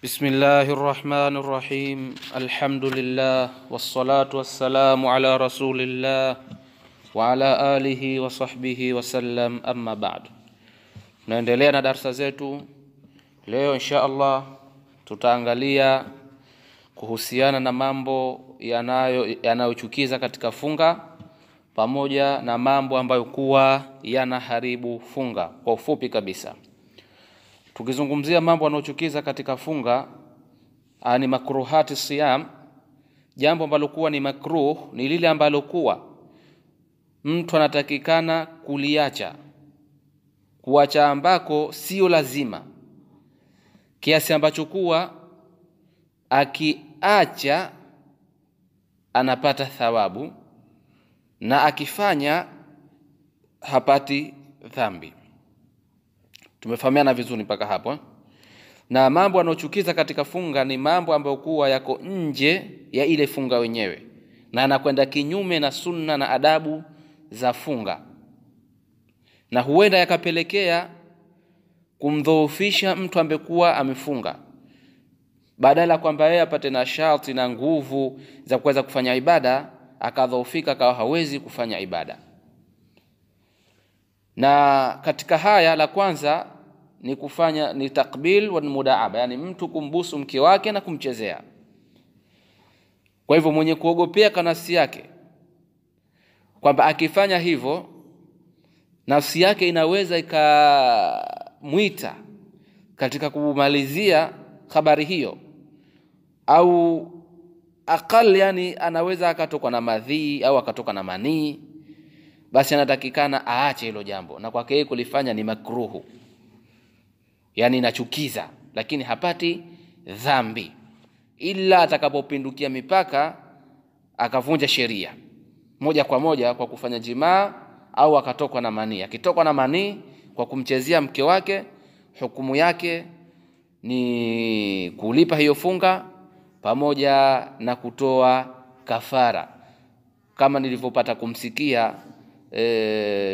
بسم الله الرحمن الرحيم. الحمد لله والصلاة والسلام على رسول الله وعلى آله وصحبه وسلم. أما بعد, tunaendelea na darasa zetu. Leo insha Allah tutaangalia kuhusiana na mambo yanayochukiza katika funga pamoja na mambo ambayo kuwa yanaharibu funga. Kwa ufupi kabisa, tukizungumzia mambo yanayochukiza katika funga, ni makruhati siyam. Jambo ambalo kuwa ni makruh ni lile ambalo kuwa mtu anatakikana kuacha ambako sio lazima, kiasi ambacho kuwa akiacha anapata thawabu na akifanya hapati dhambi. Tumefahamiana vizuri mpaka hapo. Na mambo yanayochukiza katika funga ni mambo ambayo kuwa yako nje ya ile funga wenyewe na anakwenda kinyume na sunna na adabu za funga, na huenda yakapelekea kumdhoofisha mtu ambaye kuwa amefunga. Badala kwamba yeye apate nashati na nguvu za kuweza kufanya ibada, akadhoofika akawa hawezi kufanya ibada. Na katika haya la kwanza ni takbil wa mudaaba, yani mtu kumbusu mke wake na kumchezea. Kwa hivyo mwenye kuogopea kwa nafsi yake kwamba akifanya hivyo nafsi yake inaweza ikamwita katika kumalizia habari hiyo, au akal, yani anaweza akatoka na madhi au akatoka na manii, basi anatakikana aache hilo jambo, na kwake kulifanya ni makruhu, yani inachukiza, lakini hapati dhambi ila atakapopindukia mipaka akavunja sheria moja kwa moja kwa kufanya jimaa au akatoka na manii. Akitoka na manii kwa kumchezea mke wake, hukumu yake ni kulipa hiyo funga pamoja na kutoa kafara, kama nilivyopata kumsikia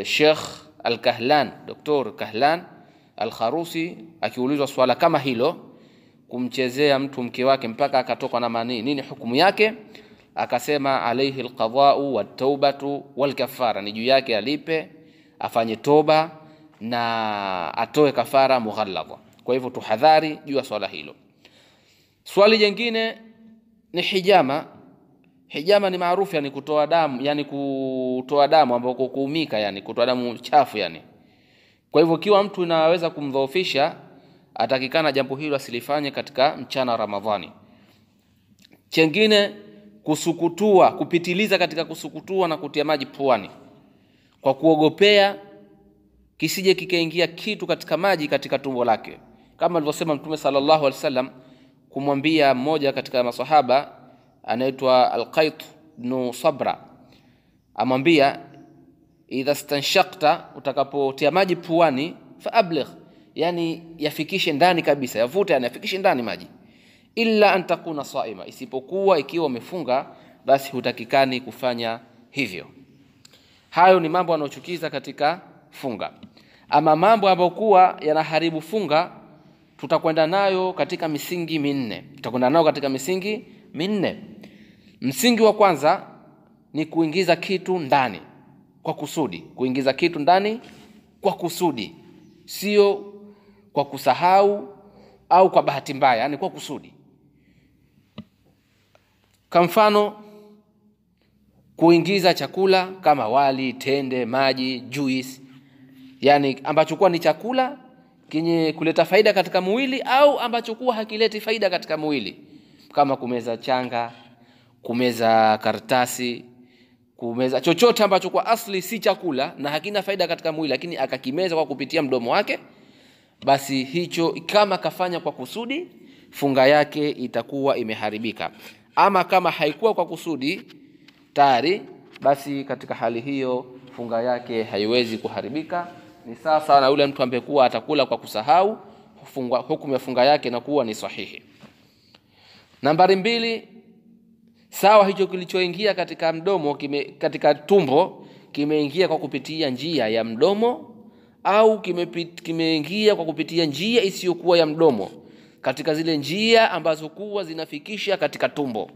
Sheikh Al-Kahlan, Dr. Kahlan Al-Kharusi akiulizwa swala kama hilo, kumchezea mtu mke wake mpaka akatoka na manii, nini hukumu yake? Akasema alayhi alqada'u wat-taubatu wal-kafara, ni juu yake alipe, afanye toba na atoe kafara mughalladha. Kwa hivyo tuhadhari juu ya swala hilo. Swali jingine ni hijama. Hijama ni maarufu, yani kutoa damu, yani kutoa damu ambako kuumika, yani kutoa damu chafu yani. Kwa hivyo kiwa mtu inaweza kumdhoofisha, atakikana jambo hilo asilifanye katika mchana wa Ramadhani. Chengine kusukutua, kupitiliza katika kusukutua na kutia maji puani kwa kuogopea kisije kikaingia kitu katika maji katika tumbo lake, kama alivyosema Mtume sallallahu alaihi wasallam kumwambia mmoja katika maswahaba anaitwa Al-Qait ibn Sabra, amwambia idha stanshaqta, utakapotia maji puani, fa abligh, yani yafikishe ndani kabisa, yavute, yani yafikishe ndani maji, illa an takuna saima, isipokuwa ikiwa umefunga, basi hutakikani kufanya hivyo. Hayo ni mambo yanayochukiza katika funga. Ama mambo ambayo kuwa yanaharibu funga, tutakwenda nayo katika misingi minne. Msingi wa kwanza ni kuingiza kitu ndani kwa kusudi. Kuingiza kitu ndani kwa kusudi, sio kwa kusahau au kwa bahati mbaya, yani kwa kusudi. Kwa mfano, kuingiza chakula kama wali, tende, maji, juice, yani ambacho kuwa ni chakula kenye kuleta faida katika mwili au ambacho kuwa hakileti faida katika mwili, kama kumeza changa, kumeza karatasi, kumeza chochote ambacho kwa asli si chakula na hakina faida katika mwili, lakini akakimeza kwa kupitia mdomo wake, basi hicho kama kafanya kwa kusudi, funga yake itakuwa imeharibika. Ama kama haikuwa kwa kusudi tayari, basi katika hali hiyo funga yake haiwezi kuharibika. Ni sawa na yule mtu ambaye kuwa atakula kwa kusahau, hukumu ya funga yake inakuwa ni sahihi. Nambari 2, sawa hicho kilichoingia katika mdomo katika tumbo kimeingia kwa kupitia njia ya mdomo au kimeingia kwa kupitia njia isiyokuwa ya mdomo, katika zile njia ambazo kuwa zinafikisha katika tumbo.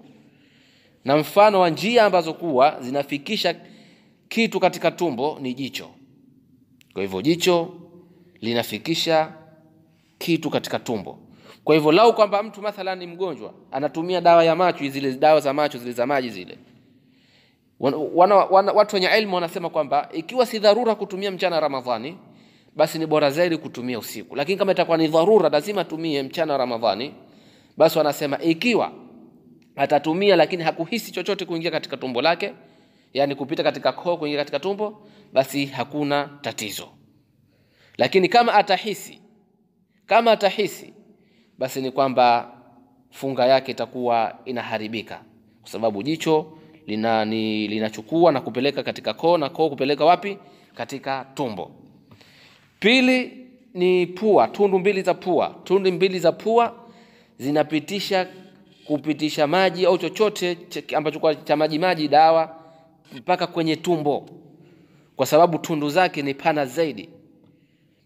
Na mfano wa njia ambazo kuwa zinafikisha kitu katika tumbo ni jicho. Kwa hivyo jicho linafikisha kitu katika tumbo. Kwa hivyo lau kwamba mtu mathalan ni mgonjwa, anatumia dawa ya macho, zile dawa za macho zile za maji zile, watu wenye elimu wanasema kwamba ikiwa si dharura kutumia mchana Ramadhani, basi ni bora zaidi kutumia usiku. Lakini kama itakuwa ni dharura lazima tumie mchana Ramadhani, basi wanasema ikiwa atatumia lakini hakuhisi chochote kuingia katika tumbo lake, yani kupita katika koo kuingia katika tumbo, basi hakuna tatizo. Lakini kama atahisi basi ni funga yake itakuwa inaharibika, kwa sababu jicho linachukua na kupeleka katika koo, na koo kupeleka wapi? Katika tumbo. Pili ni pua, tundu mbili za pua kupitisha maji au chochote ambacho kwa cha maji dawa mpaka kwenye tumbo, kwa sababu tundu zake ni pana zaidi,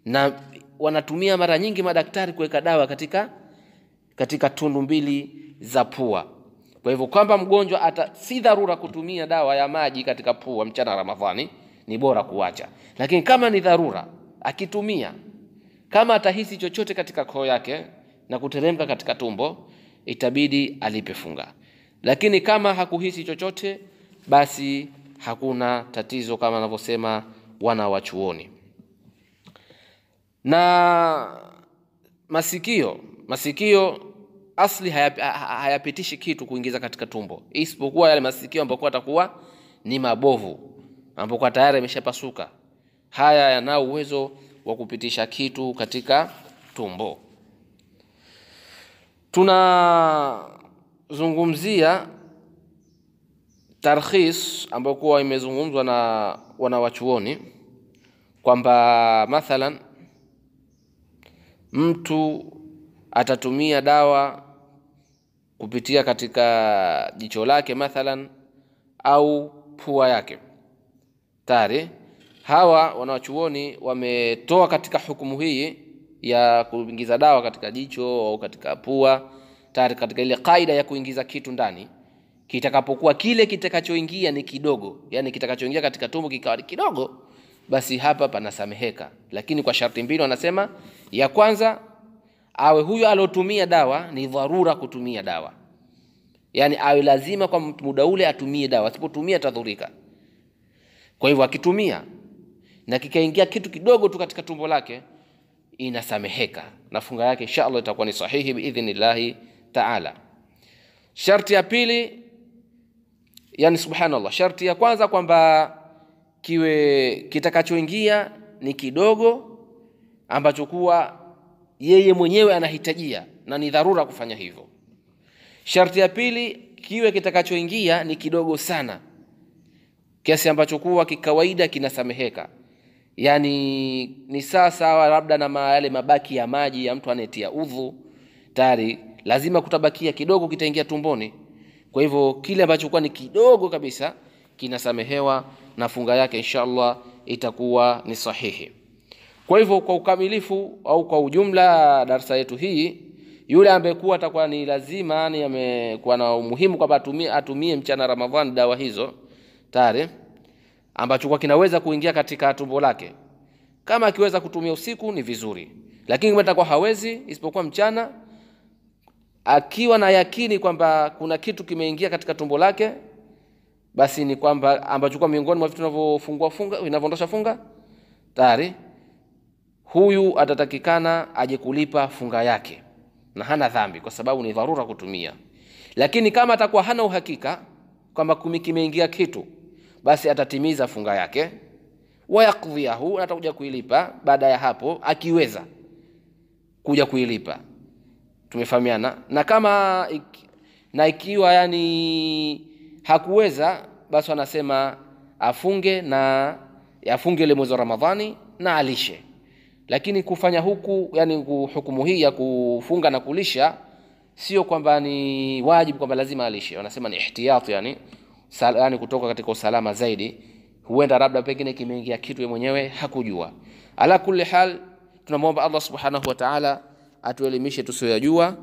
na wanatumia mara nyingi madaktari kuweka dawa katika tundu mbili za pua. Kwa hivyo kwamba mgonjwa si dharura kutumia dawa ya maji katika pua mchana Ramadhani, ni bora kuacha. Lakini kama ni dharura akitumia, kama atahisi chochote katika koo yake na kuteremka katika tumbo, itabidi alipe funga. Lakini kama hakuhisi chochote, basi hakuna tatizo, kama wanavyosema wana wa chuoni. Na masikio asli hayapitishi kitu kuingiza katika tumbo, isipokuwa yale masikio ambayo atakuwa ni mabovu, ambapo tayari yameshapasuka. Haya yana uwezo wa kupitisha kitu katika tumbo. Tunazungumzia tarkhis ambayo kwa imezungumzwa na wanawachuoni kwamba mathalan mtu atatumia dawa kupitia katika jicho lake mathalan au pua yake. Tayari hawa wanawachuoni wametoa katika hukumu hii ya kuingiza dawa katika jicho au katika pua, tayari katika ile kaida ya kuingiza kitu ndani, kitakapokuwa kile kitakachoingia ni kidogo, yani kitakachoingia katika tumbo kikawa kidogo, basi hapa panasameheka. Lakini kwa sharti mbili wanasema, ya kwanza awe huyo alotumia dawa ni dharura kutumia dawa, yani awe lazima kwa muda ule atumie dawa, asipotumia atadhurika. Kwa hivyo akitumia na kikaingia kitu kidogo tu katika tumbo lake, inasameheka na funga yake inshallah itakuwa ni sahihi biidhnillah ta'ala. Sharti ya pili, yani subhanallah, sharti ya kwanza kwamba kiwe kitakachoingia ni kidogo ambacho kuwa yeye mwenyewe anahitajia na ni dharura kufanya hivyo. Sharti ya pili, kiwe kitakachoingia ni kidogo sana kiasi ambacho kuwa kikawaida kinasameheka, yani ni sawa labda na yale mabaki ya maji ya mtu anayetia udhu, tayari lazima kutabakia kidogo kitaingia tumboni. Kwa hivyo kile ambacho kwa ni kidogo kabisa kinasamehewa na funga yake inshallah itakuwa ni sahihi. Kwa hivyo kwa ukamilifu au kwa ujumla darasa yetu hii, yule ambaye kuwa atakuwa ni lazima, yani amekuwa na umuhimu kwamba atumie mchana Ramadhani dawa hizo tayari, ambacho kwa kinaweza kuingia katika tumbo lake. Kama akiweza kutumia usiku ni vizuri, lakini kama atakuwa hawezi isipokuwa mchana, akiwa na yakini kwamba kuna kitu kimeingia katika tumbo lake, basi ni kwamba ambacho kwa miongoni mwa vitu vinavyoondosha funga tayari, huyu atatakikana aje kulipa funga yake na hana dhambi, kwa sababu ni dharura kutumia. Lakini kama atakuwa hana uhakika kwamba kimeingia kitu, basi atatimiza funga yake wa yaqdhiyahu, atakuja kuilipa baada ya hapo akiweza kuja kuilipa. Tumefahamiana? Na kama ikiwa yani hakuweza, basi wanasema afunge ile mwezi wa Ramadhani na alishe. Lakini kufanya huku, yani hukumu hii ya kufunga na kulisha, sio kwamba ni wajibu kwamba lazima alishe. Wanasema ni ihtiyat, yani kutoka katika usalama zaidi. Huenda labda pengine kimeingia kitu yeye mwenyewe hakujua. Ala kulli hal, tunamwomba Allah subhanahu wa ta'ala atuelimishe tusiyoyajua,